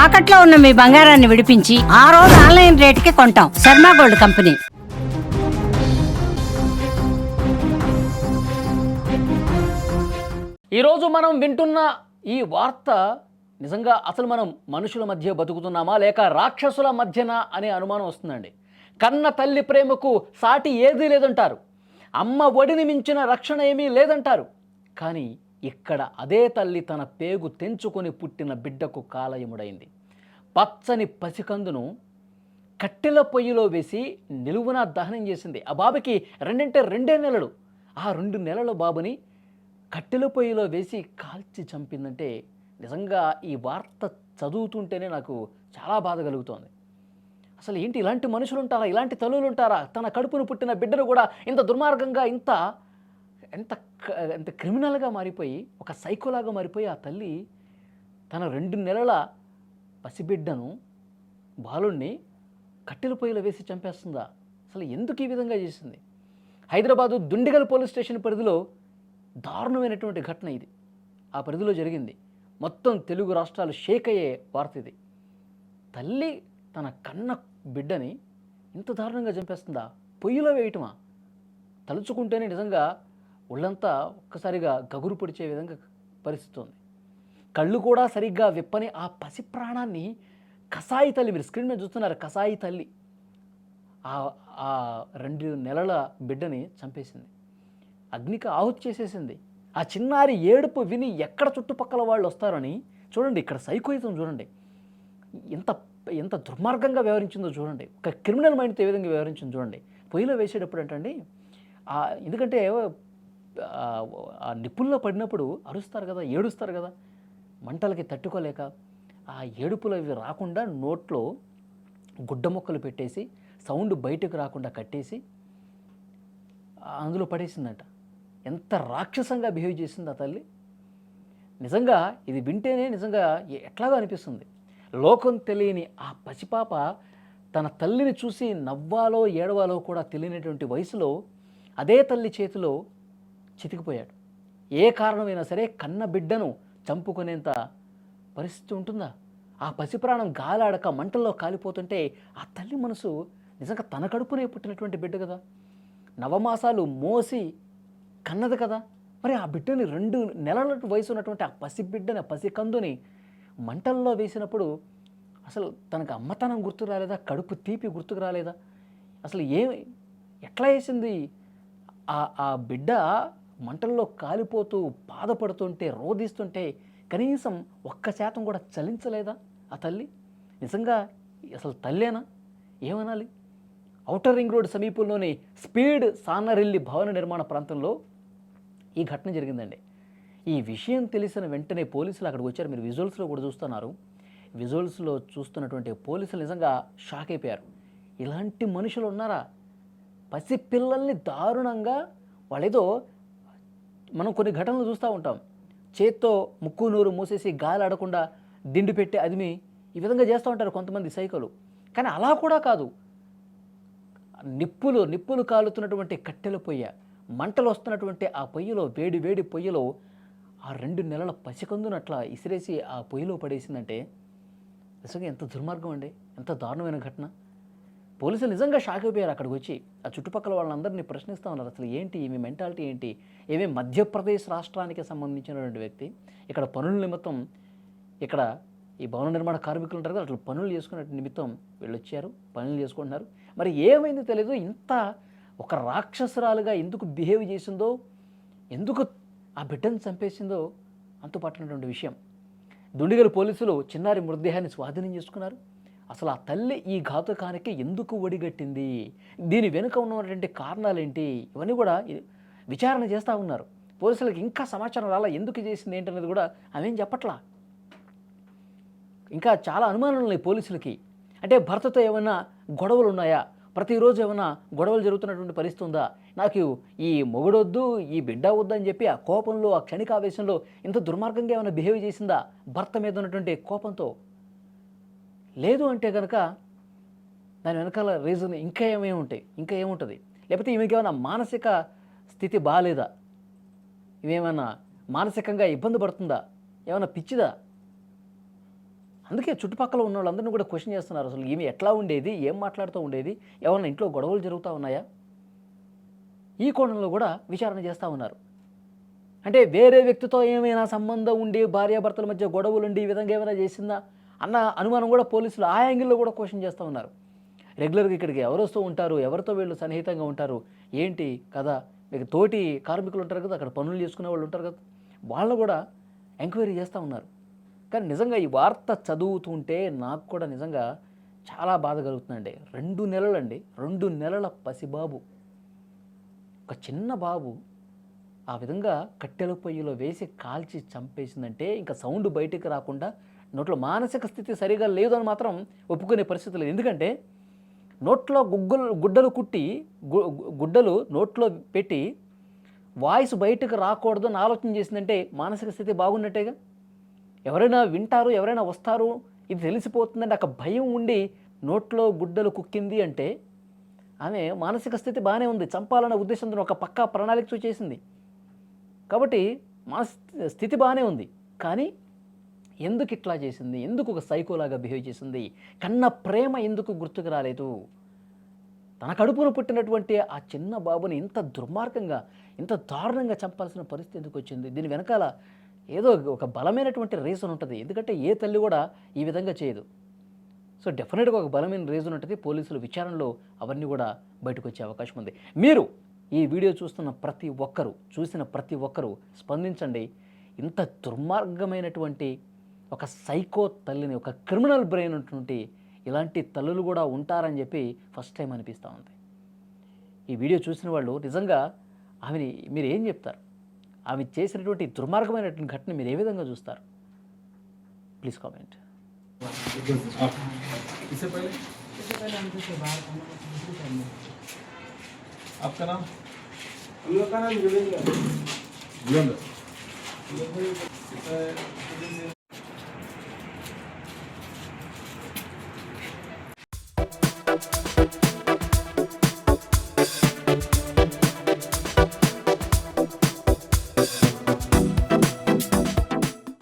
తాకట్లో ఉన్న మీ బంగారాన్ని విడిపించి ఆ రోజు ఆన్లైన్ రేటుకి కొంటాం. Sharma gold company. ఈరోజు మనం వింటున్న ఈ వార్త నిజంగా అసలు మనం మనుషుల మధ్య బతుకుతున్నామా లేక రాక్షసుల మధ్యన అనే అనుమానం వస్తుందండి. కన్న తల్లి ప్రేమకు సాటి ఏదీ లేదంటారు. అమ్మ ఒడిని మించిన రక్షణ ఏమీ లేదంటారు. కానీ ఇక్కడ అదే తల్లి తన పేగు తెంచుకొని పుట్టిన బిడ్డకు కాలయముడైంది. పచ్చని పసికందును కట్టెల పొయ్యిలో వేసి నిలువున దహనం చేసింది. ఆ బాబుకి 2 నెలలు. ఆ 2 నెలల బాబుని కట్టెల పొయ్యిలో వేసి కాల్చి చంపిందంటే నిజంగా ఈ వార్త చదువుతుంటేనే నాకు చాలా బాధ కలుగుతోంది. అసలు ఏంటి, ఇలాంటి మనుషులు ఉంటారా, ఇలాంటి తల్లులు ఉంటారా? తన కడుపును పుట్టిన బిడ్డను కూడా ఇంత దుర్మార్గంగా ఎంత ఎంత ఎంత క్రిమినల్గా మారిపోయి, ఒక సైకోలాగా మారిపోయి ఆ తల్లి తన 2 నెలల పసిబిడ్డను, బాలుణ్ణి కట్టెల పొయ్యిలో వేసి చంపేస్తుందా? అసలు ఎందుకు ఈ విధంగా చేసింది? హైదరాబాదు దుండిగల్ పోలీస్ స్టేషన్ పరిధిలో దారుణమైనటువంటి ఘటన ఇది. ఆ పరిధిలో జరిగింది. మొత్తం తెలుగు రాష్ట్రాలు షేక్ అయ్యే వార్త ఇది. తల్లి తన కన్న బిడ్డని ఇంత దారుణంగా చంపేస్తుందా? పొయ్యిలో వేయటమా? తలుచుకుంటేనే నిజంగా ఒళ్ళంతా ఒక్కసారిగా గగురు పొడిచే విధంగా పరిస్థితి ఉంది. కళ్ళు కూడా సరిగ్గా విప్పని ఆ పసి ప్రాణాన్ని కసాయి తల్లి, మీరు స్క్రీన్ మీద చూస్తున్నారు, కసాయి తల్లి ఆ 2 నెలల బిడ్డని చంపేసింది. అగ్నికి ఆహుతి చేసేసింది. ఆ చిన్నారి ఏడుపు విని ఎక్కడ చుట్టుపక్కల వాళ్ళు వస్తారని చూడండి. ఇక్కడ సైకోయిజం చూడండి, ఎంత ఎంత దుర్మార్గంగా వ్యవహరించిందో చూడండి. ఒక క్రిమినల్ మైండ్తో ఏ విధంగా వ్యవహరించిందో చూడండి. పొయ్యిలో వేసేటప్పుడు ఏంటండి, ఎందుకంటే ఆ నిప్పుల్లో పడినప్పుడు అరుస్తారు కదా, ఏడుస్తారు కదా, మంటలకి తట్టుకోలేక ఆ ఏడుపులు అవి రాకుండా నోట్లో గుడ్డ ముక్కలు పెట్టేసి సౌండ్ బయటకు రాకుండా కట్టేసి అందులో పడేసిందంట. ఎంత రాక్షసంగా బిహేవ్ చేసింది ఆ తల్లి. నిజంగా ఇది వింటేనే నిజంగా ఎట్లాగో అనిపిస్తుంది. లోకం తెలియని ఆ పసిపాప తన తల్లిని చూసి నవ్వాలో ఏడవాలో కూడా తెలియనటువంటి వయసులో అదే తల్లి చేతిలో చితికిపోయాడు. ఏ కారణమైనా సరే కన్న బిడ్డను చంపుకునేంత పరిస్థితి ఉంటుందా? ఆ పసిప్రాణం గాలాడక మంటల్లో కాలిపోతుంటే ఆ తల్లి మనసు నిజంగా తన కడుపునే పుట్టినటువంటి బిడ్డ కదా, నవమాసాలు మోసి కన్నది కదా. మరి ఆ బిడ్డని 2 నెలల వయసు ఉన్నటువంటి ఆ పసిబిడ్డని, పసికందుని మంటల్లో వేసినప్పుడు అసలు తనకు అమ్మతనం గుర్తుకు రాలేదా? కడుపు తీపి గుర్తుకు రాలేదా? అసలు ఎట్లా వేసింది? ఆ బిడ్డ మంటల్లో కాలిపోతూ బాధపడుతుంటే, రోధిస్తుంటే కనీసం 1% కూడా చలించలేదా ఆ తల్లి? నిజంగా అసలు తల్లేనా? ఏమనాలి? ఔటర్ రింగ్ రోడ్ సమీపంలోని స్పీడ్ సానరిల్లి భవన నిర్మాణ ప్రాంతంలో ఈ ఘటన జరిగిందండి. ఈ విషయం తెలిసిన వెంటనే పోలీసులు అక్కడికి వచ్చారు. మీరు విజువల్స్లో కూడా చూస్తున్నారు. విజువల్స్లో చూస్తున్నటువంటి పోలీసులు నిజంగా షాక్ అయిపోయారు. ఇలాంటి మనుషులు ఉన్నారా? పసిపిల్లల్ని దారుణంగా వాళ్ళేదో, మనం కొన్ని ఘటనలు చూస్తూ ఉంటాం, చేత్తో ముక్కు నోరు మూసేసి గాలి ఆడకుండా దిండు పెట్టి అదిమి ఈ విధంగా చేస్తూ ఉంటారు కొంతమంది సైకోలు. కానీ అలా కూడా కాదు. నిప్పులు కాలుతున్నటువంటి కట్టెల పొయ్య, మంటలు వస్తున్నటువంటి ఆ పొయ్యిలో, వేడి పొయ్యిలో ఆ 2 నెలల పసికందును అట్లా ఇసిరేసి ఆ పొయ్యిలో పడేసిందంటే నిజంగా ఎంత దుర్మార్గం అండి, ఎంత దారుణమైన ఘటన. పోలీసులు నిజంగా షాక్ అయిపోయారు. అక్కడికి వచ్చి ఆ చుట్టుపక్కల వాళ్ళందరినీ ప్రశ్నిస్తూ ఉన్నారు. అసలు ఏంటి ఈమె మెంటాలిటీ ఏంటి? ఏమే మధ్యప్రదేశ్ రాష్ట్రానికి సంబంధించినటువంటి వ్యక్తి, ఇక్కడ పనుల నిమిత్తం, ఇక్కడ ఈ భవన నిర్మాణ కార్మికులు ఉంటారు కదా, అట్లా పనులు చేసుకునే నిమిత్తం వీళ్ళు వచ్చారు, పనులు చేసుకుంటున్నారు. మరి ఏమైందో తెలియదు, ఇంత ఒక రాక్షసురాలుగా ఎందుకు బిహేవ్ చేసిందో, ఎందుకు ఆ బిడ్డను చంపేసిందో అంతుపట్టినటువంటి విషయం. దుండిగల్ పోలీసులు చిన్నారి మృతదేహాన్ని స్వాధీనం చేసుకున్నారు. అసలు ఆ తల్లి ఈ ఘాతుకానికి ఎందుకు ఒడిగట్టింది, దీని వెనుక ఉన్నటువంటి కారణాలేంటి, ఇవన్నీ కూడా విచారణ చేస్తూ ఉన్నారు. పోలీసులకు ఇంకా సమాచారం రాలా, ఎందుకు చేసింది ఏంటనేది కూడా అవేం చెప్పట్లా. ఇంకా చాలా అనుమానాలు ఉన్నాయి పోలీసులకి. అంటే భర్తతో ఏమైనా గొడవలు ఉన్నాయా, ప్రతిరోజు ఏమైనా గొడవలు జరుగుతున్నటువంటి పరిస్థితి ఉందా, నాకు ఈ మొగుడొద్దు ఈ బిడ్డ వద్దు అని చెప్పి ఆ కోపంలో, ఆ క్షణికావేశంలో ఇంత దుర్మార్గంగా ఏమైనా బిహేవ్ చేసిందా భర్త మీద ఉన్నటువంటి కోపంతో? లేదు అంటే కనుక దాని వెనకాల రీజన్ ఇంకా ఏముంటుంది? లేకపోతే ఈమెకి ఏమైనా మానసిక స్థితి బాగాలేదా, ఇవేమైనా మానసికంగా ఇబ్బంది పడుతుందా, ఏమైనా పిచ్చిదా? అందుకే చుట్టుపక్కల ఉన్న వాళ్ళందరినీ కూడా క్వశ్చన్ చేస్తున్నారు, అసలు ఈమె ఎట్లా ఉండేది, ఏం మాట్లాడుతూ ఉండేది, ఏమన్నా ఇంట్లో గొడవలు జరుగుతూ ఉన్నాయా, ఈ కోణంలో కూడా విచారణ చేస్తూ ఉన్నారు. అంటే వేరే వ్యక్తితో ఏమైనా సంబంధం ఉండి భార్యాభర్తల మధ్య గొడవలు ఉండి ఈ విధంగా ఏమైనా చేసిందా అన్న అనుమానం కూడా పోలీసులు ఆ యాంగిల్లో కూడా క్వశ్చన్ చేస్తూ ఉన్నారు. రెగ్యులర్గా ఇక్కడికి ఎవరు వస్తూ ఉంటారు, ఎవరితో వీళ్ళు సన్నిహితంగా ఉంటారు, ఏంటి కదా, మీకు తోటి కార్మికులు ఉంటారు కదా, అక్కడ పనులు చేసుకునే వాళ్ళు ఉంటారు కదా, వాళ్ళు కూడా ఎంక్వైరీ చేస్తూ ఉన్నారు. కానీ నిజంగా ఈ వార్త చదువుతుంటే నాకు కూడా నిజంగా చాలా బాధ కలుగుతుందండి. 2 నెలలండి, 2 నెలల పసిబాబు, ఒక చిన్న బాబు ఆ విధంగా కట్టెల పొయ్యిలో వేసి కాల్చి చంపేసిందంటే ఇంకా సౌండ్ బయటికి రాకుండా, నోట్లో మానసిక స్థితి సరిగా లేదు అని మాత్రం ఒప్పుకునే పరిస్థితి లేదు. ఎందుకంటే నోట్లో గుడ్డలు కుట్టి గుడ్డలు నోట్లో పెట్టి వాయిస్ బయటకు రాకూడదు అని ఆలోచన చేసిందంటే మానసిక స్థితి బాగున్నట్టేగా. ఎవరైనా వింటారు, ఎవరైనా వస్తారు, ఇది తెలిసిపోతుందంటే ఒక భయం ఉండి నోట్లో గుడ్డలు కుక్కింది అంటే ఆమె మానసిక స్థితి బాగానే ఉంది, చంపాలన్న ఉద్దేశంతో ఒక పక్కా ప్రణాళిక చేసింది. కాబట్టి మానసిక స్థితి బాగానే ఉంది. కానీ ఎందుకు ఇట్లా చేసింది, ఎందుకు ఒక సైకోలాగా బిహేవ్ చేసింది, కన్న ప్రేమ ఎందుకు గుర్తుకు రాలేదు, తన కడుపును పుట్టినటువంటి ఆ చిన్న బాబుని ఇంత దుర్మార్గంగా ఇంత దారుణంగా చంపాల్సిన పరిస్థితి ఎందుకు వచ్చింది, దీని వెనకాల ఏదో ఒక బలమైనటువంటి రీజన్ ఉంటుంది. ఎందుకంటే ఏ తల్లి కూడా ఈ విధంగా చేయదు. సో డెఫినెట్గా ఒక బలమైన రీజన్ ఉంటుంది. పోలీసుల విచారణలో అవన్నీ కూడా బయటకు వచ్చే అవకాశం ఉంది. మీరు ఈ వీడియో చూస్తున్న ప్రతి ఒక్కరూ, చూసిన ప్రతి ఒక్కరూ స్పందించండి. ఇంత దుర్మార్గమైనటువంటి ఒక సైకో తల్లిని, ఒక క్రిమినల్ బ్రెయిన్ ఉన్నటువంటి ఇలాంటి తల్లులు కూడా ఉంటారని చెప్పి ఫస్ట్ టైం అనిపిస్తూ ఉంది. ఈ వీడియో చూసిన వాళ్ళు నిజంగా ఆమెని మీరు ఏం చెప్తారు, ఆమె చేసినటువంటి దుర్మార్గమైనటువంటి ఘటన మీరు ఏ విధంగా చూస్తారు? Please comment. इससे पहले हमसे से बाहर खाना दूसरी साइड में। आपका नाम? हम लोग का नाम जुड़ेंगे। जुगंदर। ये कोई